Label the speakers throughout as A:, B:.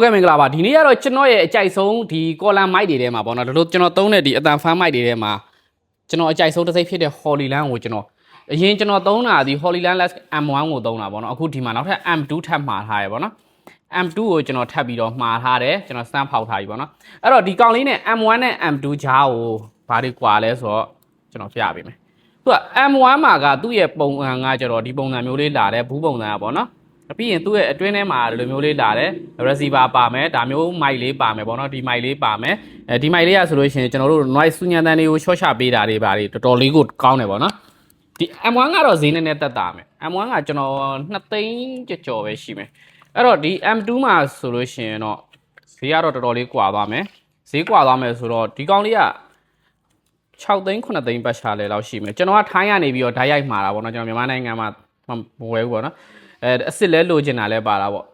A: Okay မင်္ဂလာပါဒီနေ့ကတော့ကျွန်တော်ရဲ့အကြိုက်ဆုံးဒီ column mic တွေထဲမှာပေါ့နော်ဒါလို့ကျွန်တော်သုံးတဲ့ဒီအတန် fan mic တွေထဲမှာကျွန်တော်အကြိုက်ဆုံးတစ်စိတ်ဖြစ်တဲ့ Hollyland ကိုကျွန်တော်အရင်ကျွန်တော်သုံးတာဒီ Hollyland Lens M1 ကိုသုံးတာပေါ့နော်အခုဒီမှာနောက်ထပ် M2 ထပ်မှာထားရပေါ့နော် M2 ကိုကျွန်တော်ထပ်ပြီးတော့မှာထားတယ်ကျွန်တော်စမ်းဖောက်ထားပြီပေါ့နော်အဲ့တော့ဒီကောင်လေးနဲ့ M1 နဲ့ M2 ကြားကိုဘာတွေကွာလဲဆိုတော့ကျွန်တော်ပြပေးမယ်သူက M1 မှာကသူ့ရဲ့ပုံစံကကျတော့ဒီပုံစံမျိုးလေးလာတယ်ဘူးပုံစံอ่ะပေါ့နော်ပြီးရင်သူ့ရဲ့အတွင်းထဲမှာဒီလိုမျိုးလေးလာတယ် receiver ပါမယ်ဒါမျိုး mic လေးပါမယ်ပေါ့နော်ဒီ mic လေးပါမယ်ဒီ mic လေးရဆိုလို့ရှိရင်ကျွန်တော်တို့ noise ဆူညံတန်းတွေကို short ချပေးတာတွေပါတွေတော်တော်လေးကိုကောင်းတယ်ပေါ့နော်ဒီ M1 ကတော့ဈေးနည်းနည်းတက်တာမယ် M1 ကကျွန်တော်2သိန်းကျော်ပဲရှိမယ်အဲ့တော့ဒီ M2 မှာဆိုလို့ရှိရင်တော့ဈေးကတော့တော်တော်လေးကွာသွားမယ်ဈေးကွာသွားမယ်ဆိုတော့ဒီကောင်လေးက6သိန်း9သိန်းပတ်ချာလဲလောက်ရှိမယ်ကျွန်တော်ကထိုင်းရနေပြီးတော့ဓာတ်ရိုက်မှာတာပေါ့နော်ကျွန်တော်မြန်မာနိုင်ငံမှာမဝယ်ဘူးပေါ့နော်အစ်စ်လဲလိုချင်တာလဲပါတာပေါ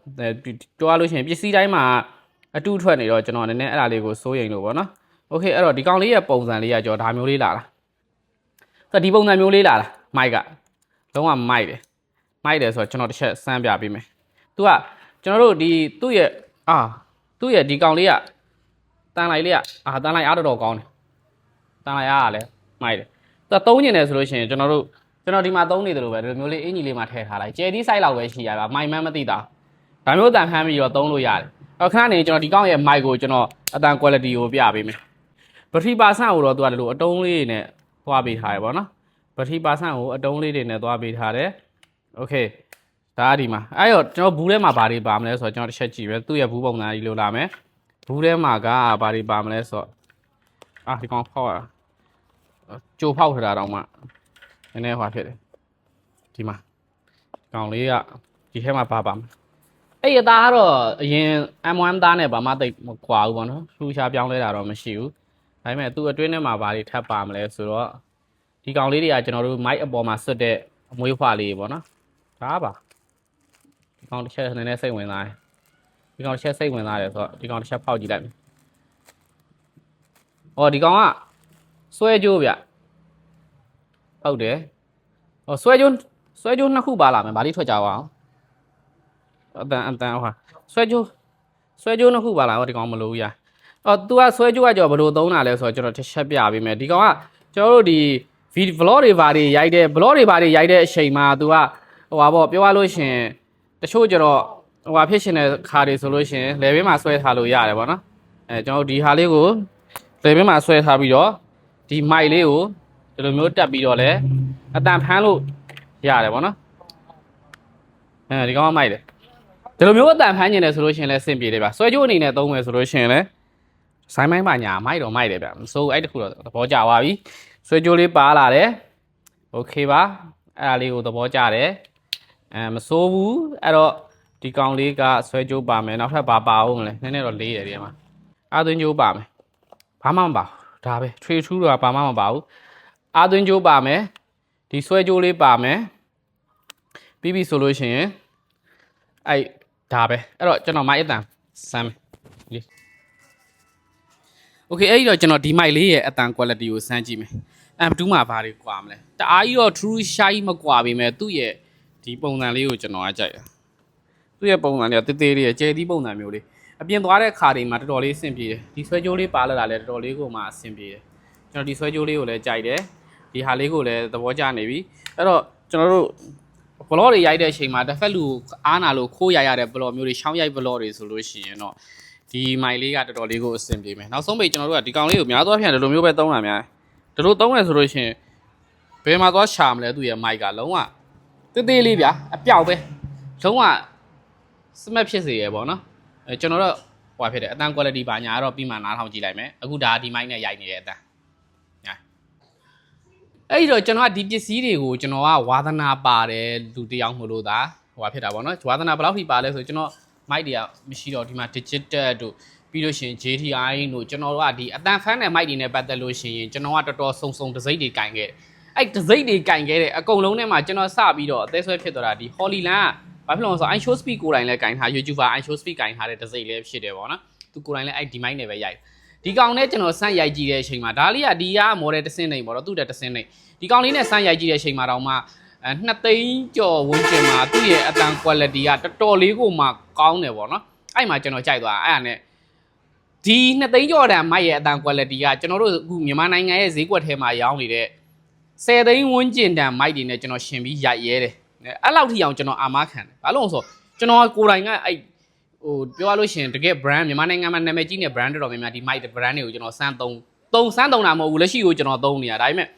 A: ့တွားလို့ရှိရင်ပစ္စည်းတိုင်းမှာအတူထွက်နေတော့ကျွန်တော်နည်းနည်းအဲ့ဒါလေးကိုစိုးရိမ်လို့ပေါ့နော်โอเคအဲ့တော့ဒီကောင်လေးရဲ့ပုံစံလေးကကျွန်တော်ဒါမျိုးလေးလာတာဆိုတော့ဒီပုံစံမျိုးလေးလာတာမိုက်ကလုံးဝမိုက်တယ်ဆိုတော့ကျွန်တော်တစ်ချက်စမ်းပြပေးမယ်သူကကျွန်တော်တို့ဒီသူ့ရဲ့ဒီကောင်လေးကတန်လိုက်လေးကတန်လိုက်အားတော်ကောင်းတယ်တန်လိုက်အားကလည်းမိုက်တယ်သူကသုံးကျင်တယ်ဆိုလို့ရှိရင်ကျွန်တော်ဒီမှာသုံးနေတယ်လို့ပဲဒီလိုမျိုးလေးအင်ဂျီလေးမှာထည့်ထားလိုက်ကျယ်ဒီ size လောက်ပဲရှိရပါမိုင်မှန်းမသိတာဒါမျိုးတန်ဖမ်းပြီးတော့သုံးလို့ရတယ်အခါနေကျွန်တော်ဒီကောင်းရဲ့ mic ကိုကျွန်တော်အတန် quality ကိုပြပေးမယ်ဘက်ထရီပါဆန့်ကိုတော့သူကဒီလိုအတုံးလေးနဲ့သွားပေးထားရပါတော့ဘက်ထရီပါဆန့်ကိုအတုံးလေးတွေနဲ့သွားပေးထားတယ်โอเคဒါဒီမှာအဲ့တော့ကျွန်တော်ဘူးထဲမှာဘာတွေပါမလဲဆိုတော့ကျွန်တော်တစ်ချက်ကြည့်ပဲသူ့ရဲ့ဘူးပုံစံကြီးလိုလာမယ်ဘူးထဲမှာကဘာတွေပါမလဲဆိုတော့ဒီကောင်ဖောက်ရကြိုဖောက်ထတာတော့မှနည်းနည်းဟွာဖြစ်တယ်ဒီမှာကောင်လေးကဒီထဲမှာပါမအဲ့အသားကတော့အရင် M1 သားနဲ့ဘာမှတိတ်မကွာဘူးပေါ့နော်ထူးခြားပြောင်းလဲတာတော့မရှိဘူးဒါပေမဲ့သူ့အတွင်းထဲမှာဘာတွေထပ်ပါမလဲဆိုတော့ဒီကောင်လေးတွေကကျွန်တော်တို့ mic အပေါ်မှာဆွတ်တဲ့အမွေးဖွာလေးပေါ့နော်ဒါပါဒီကောင်တစ်ချက်နည်းနည်းစိတ်ဝင်စားတယ်ဒီကောင်တစ်ချက်စိတ်ဝင်စားတယ်ဆိုတော့ဒီကောင်တစ်ချက်ဖောက်ကြည့်လိုက်မယ်ဒီကောင်ကဆွဲကြိုးဗျဟုတ်တယ်ဆွဲကြိုးနှစ်ခုပါလာမယ်ဗာလေးထွက်ကြပါအောင်အတန်ဟွာဆွဲကြိုးနှစ်ခုပါလာတော့ဒီကောင်မလို့ရသူကဆွဲကြိုးကကြောဘယ်လိုသုံးတာလဲဆိုတော့ကျွန်တော်တစ်ချက်ပြပေးမယ်ဒီကောင်ကကျွန်တော်တို့ဒီ vlog တွေဘာတွေရိုက်တဲ့ blog တွေဘာတွေရိုက်တဲ့အချိန်မှာသူကပေါ့ပြောရလို့ရှင်တချို့ကျတော့ဖြစ်ရှင်တဲ့ခါတွေဆိုလို့ရှင်လေဘင်းမှာဆွဲထားလို့ရတယ်ပေါ့နော်ကျွန်တော်ဒီဟာလေးကိုလေဘင်းမှာဆွဲထားပြီးတော့ဒီ mic လေးကိုဒီလိုမျိုးတက်ပြီးတော့လဲအတန်ဖမ်းလို့ရတယ်ပေါ့နော်ဒီကောင်ကမိုက်တယ်ဒီလိုမျိုးအတန်ဖမ်းနေတယ်ဆိုလို့ရှိရင်လည်းအဆင်ပြေတယ်ဗျဆွဲကြိုးအနေနဲ့သုံးမယ်ဆိုလို့ရှိရင်လည်းဆိုင်းမိုင်းပါညာမိုက်တော့မိုက်တယ်ဗျမစိုးအဲ့တခုတော့သဘောကျသွားပြီဆွဲကြိုးလေးပါလာတယ်โอเคပါအဲ့ဒါလေးကိုသဘောကျတယ်မစိုးဘူးအဲ့တော့ဒီကောင်လေးကဆွဲကြိုးပါမယ်နောက်ထပ်ဘာပါအောင်မလဲနည်းနည်းတော့လေးတယ်ဒီမှာအာသွင်းကြိုးပါမယ်ဘာမှမပါဒါပဲထွေထူးတော့ဘာမှမပါဘူးအာသွင်းကြိုးပါမယ်ဒီဆွဲကြိုးလေးပါမယ်ပြီးပြီဆိုလို့ရှိရင်အဲ့ဒါပဲအဲ့တော့ကျွန်တော် mic အတန်စမ်းမယ်โอเคအဲ့ဒီတော့ကျွန်တော်ဒီ mic လေးရဲ့အတန် quality ကိုစမ်းကြည့်မယ် M2 မှာဘာတွေကွာမလဲတအားကြီးတော့ true shy မကွာပေမဲ့သူ့ရဲ့ဒီပုံစံလေးကိုကျွန်တော်ကြိုက်တာသူ့ရဲ့ပုံစံလေးကတေးသေးလေးရဲ့ကျဲသီးပုံစံမျိုးလေးအပြင်သွားတဲ့ခါတွေမှာတော်တော်လေးအဆင်ပြေတယ်ဒီဆွဲကြိုးလေးပါလာတာလည်းတော်တော်လေးကိုမှအဆင်ပြေတယ်ကျွန်တော်ဒီဆွဲကြိုးလေးကိုလည်းကြိုက်တယ်ဒီဟာလေးကိုလည်းသဘောကျနေပြီအဲ့တော့ကျွန်တော်တို့ blog တွေရိုက်တဲ့အချိန်မှာတစ်ဖက်လူအားနာလို့ခိုးရရတဲ့ blog မျိုးတွေရှောင်းရိုက် blog တွေဆိုလို့ရှိရင်တော့ဒီ mic လေးကတော်တော်လေးကိုအဆင်ပြေမယ်နောက်ဆုံးပိတ်ကျွန်တော်တို့ကဒီကောင်လေးကိုများသောအားဖြင့်ဒီလိုမျိုးပဲသုံးတာများဒီလိုသုံးရဆိုလို့ရှိရင်ဘယ်မှာသွားရှာမလဲသူ့ရဲ့ mic ကလုံးဝတေးသေးလေးဗျာအပြောက်ပဲလုံးဝ smart ဖြစ်စေရပေါ့နော်ကျွန်တော်တို့ဟိုဖြစ်တယ်အတန် quality ပါညာတော့ပြီးမှနားထောင်ကြည့်လိုက်မယ်အခုဒါဒီ mic နဲ့ရိုက်နေတဲ့အတန်အဲ့ဒီတော့ကျွန်တော်ကဒီပစ္စည်းတွေကိုကျွန်တော်ကဝါသနာပါတယ်လူတယောက်မလို့သာဖြစ်တာပေါ့နော်ဝါသနာဘယ်လောက်ထိပါလဲဆိုကျွန်တော် mic တွေကမရှိတော့ဒီမှာ digital တို့ပြီးလို့ရှိရင် JTI တို့ကျွန်တော်တို့ကဒီအတန်ဖမ်းတဲ့ mic တွေနဲ့ပတ်သက်လို့ရှိရင်ကျွန်တော်ကတော်တော်စုံတစိမ့်တွေကင်ခဲ့အဲ့တစိမ့်တွေကင်ခဲ့တဲ့အကုန်လုံးထဲမှာကျွန်တော်စပြီးတော့အသေးဆွဲဖြစ်သွားတာဒီ Hollyland ကဘာဖြစ်လို့လဲဆိုတော့ iShow Speed ကိုယ်တိုင်လည်းကင်ထား YouTuber iShow Speed ကင်ထားတဲ့တစိမ့်လည်းဖြစ်တယ်ပေါ့နော်သူကိုယ်တိုင်လည်းအဲ့ဒီ mic နဲ့ပဲရိုက်ဒီကောင်နဲ့ကျွန်တော်စမ်းရိုက်ကြည့်တဲ့အချိန်မှာဒါလေးကဒီက model တစ်စင်းနေပေါ့နော်သူ့တက်တစ်စင်းနေဒီကောင်လေးနဲ့စမ်းရိုက်ကြည့်တဲ့အချိန်မှာတော့မှ2သိန်းကျော်ဝန်းကျင်မှာသူ့ရဲ့အတန် quality ကတော်တော်လေးကိုမှကောင်းတယ်ပေါ့နော် အဲ့မှာကျွန်တော်ကြိုက်သွားအဲ့ဒါနဲ့ဒီ2သိန်းကျော်တန်မိုက်ရဲ့အတန် quality ကကျွန်တော်တို့အခုမြန်မာနိုင်ငံရဲ့ဈေးကွက်ထဲမှာရောင်းနေတဲ့10သိန်းဝန်းကျင်တန်မိုက်တွေနဲ့ကျွန်တော်ရှင်ပြီးရိုက်ရဲတယ်အဲ့လောက်ထိအောင်ကျွန်တော်အာမခံတယ်ဘာလို့လဲဆိုကျွန်တော်ကိုယ်တိုင်ကအဲ့ဟိုပြောရလို့ရှင်တကယ် brand မြန်မာနိုင်ငံမှာနာမည်ကြီးတဲ့ brand တော်တော်များများဒီ mic brand တွေကိုကျွန်တော်စမ်းသုံးတာမဟုတ်ဘူးလက်ရှိကိုကျွန်တော်သုံးနေတာဒါပေမဲ့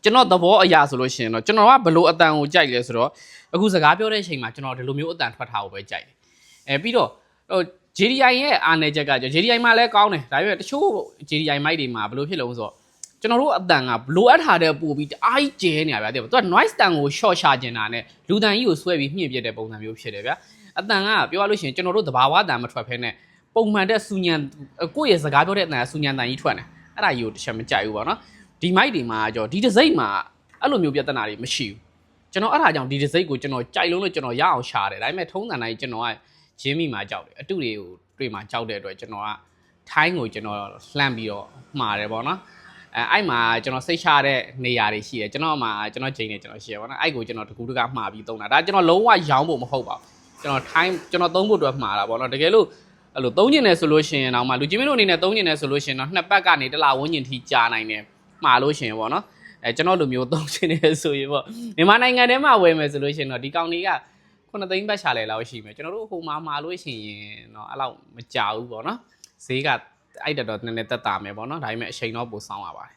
A: ကျွန်တော်သဘောအရာဆိုလို့ရှင်တော့ကျွန်တော်ကဘလို့အတန်ကိုကြိုက်လဲဆိုတော့အခုစကားပြောတဲ့အချိန်မှာကျွန်တော်ဒီလိုမျိုးအတန်ထွက်ထားဖို့ပဲကြိုက်တယ်ပြီးတော့ဟို JDI ရဲ့အားနည်းချက်ကကျ JDI မှာလည်းကောင်းတယ်ဒါပေမဲ့တချို့ JDI mic တွေမှာဘလို့ဖြစ်လို့ဆိုတော့ကျွန်တော်တို့အတန်ကလိုအပ်ထားတဲ့ပို့ပြီးအားကြီးကျဲနေရဗျာတဲ့သူက noise တန်ကို short ချခြင်းတာနဲ့လူတန်ကြီးကိုဆွဲပြီးမြင့်ပြတဲ့ပုံစံမျိုးဖြစ်တယ်ဗျာအတန်ကပြောရလို့ရှိရင်ကျွန်တော်တို့တဘာဝတန်မထွက်ဖဲနဲ့ပုံမှန်တဲ့စူညံကိုယ့်ရဲ့စကားပြောတဲ့အတန်ကစူညံတန်ကြီးထွက်နေအဲ့ဒါကြီးကိုတစ်ချက်မကြိုက်ဘူးပေါ့နော်ဒီ mic တွေမှာကြောဒီတစ်စိမ့်မှာအဲ့လိုမျိုးပြဿနာတွေမရှိဘူးကျွန်တော်အဲ့ဒါကြောင့်ဒီတစ်စိမ့်ကိုကျွန်တော်ကြိုက်လုံးလို့ကျွန်တော်ရအောင်ရှာတယ်ဒါပေမဲ့ထုံးစံတိုင်းကျွန်တော်ကဂျင်းမီမှာကြောက်တယ်အတူတွေကိုတွေ့မှာကြောက်တဲ့အတွက်ကျွန်တော်ကထိုင်းကိုကျွန်တော်လှမ်းပြီးတော့မှားတယ်ပေါ့နော်အဲ့မှာကျွန်တော်စိတ်ချတဲ့နေရာတွေရှိတယ်ကျွန်တော်မှကျွန်တော်ဂျိန်းနေကျွန်တော်ရှိရပါတော့အဲ့ကိုကျွန်တော်တကူတကမှားပြီးသုံးတာဒါကျွန်တော်လုံးဝရောင်းဖို့မဟုတ်ပါဘူးကျွန်တော်ထိုင်းကျွန်တော်သုံးဖို့အတွက်မှားတာပေါ့နော်တကယ်လို့အဲ့လိုသုံးကျင်တယ်ဆိုလို့ရှိရင်တော့မှလူကြီးမင်းတို့အနေနဲ့သုံးကျင်တယ်ဆိုလို့ရှိရင်တော့နှစ်ပတ်ကနေတစ်လဝန်းကျင်ထိကြာနိုင်တယ်မှားလို့ရှိရင်ပေါ့နော်ကျွန်တော်လူမျိုးသုံးကျင်တယ်ဆိုရင်ပေါ့မြန်မာနိုင်ငံထဲမှာဝယ်မယ်ဆိုလို့ရှိရင်တော့ဒီကောင်တွေက9သိန်းပတ်ရှာလဲလောက်ရှိမယ်ကျွန်တော်တို့ဟိုမှာလို့ရှိရင်တော့အဲ့လောက်မကြဘူးပေါ့နော်ဈေးကအဲ့တော်တော်နည်းနည်းတက်တာမယ်ပေါ့နော်ဒါပေမဲ့အချိန်တော့ပိုဆောင်ရပါတယ်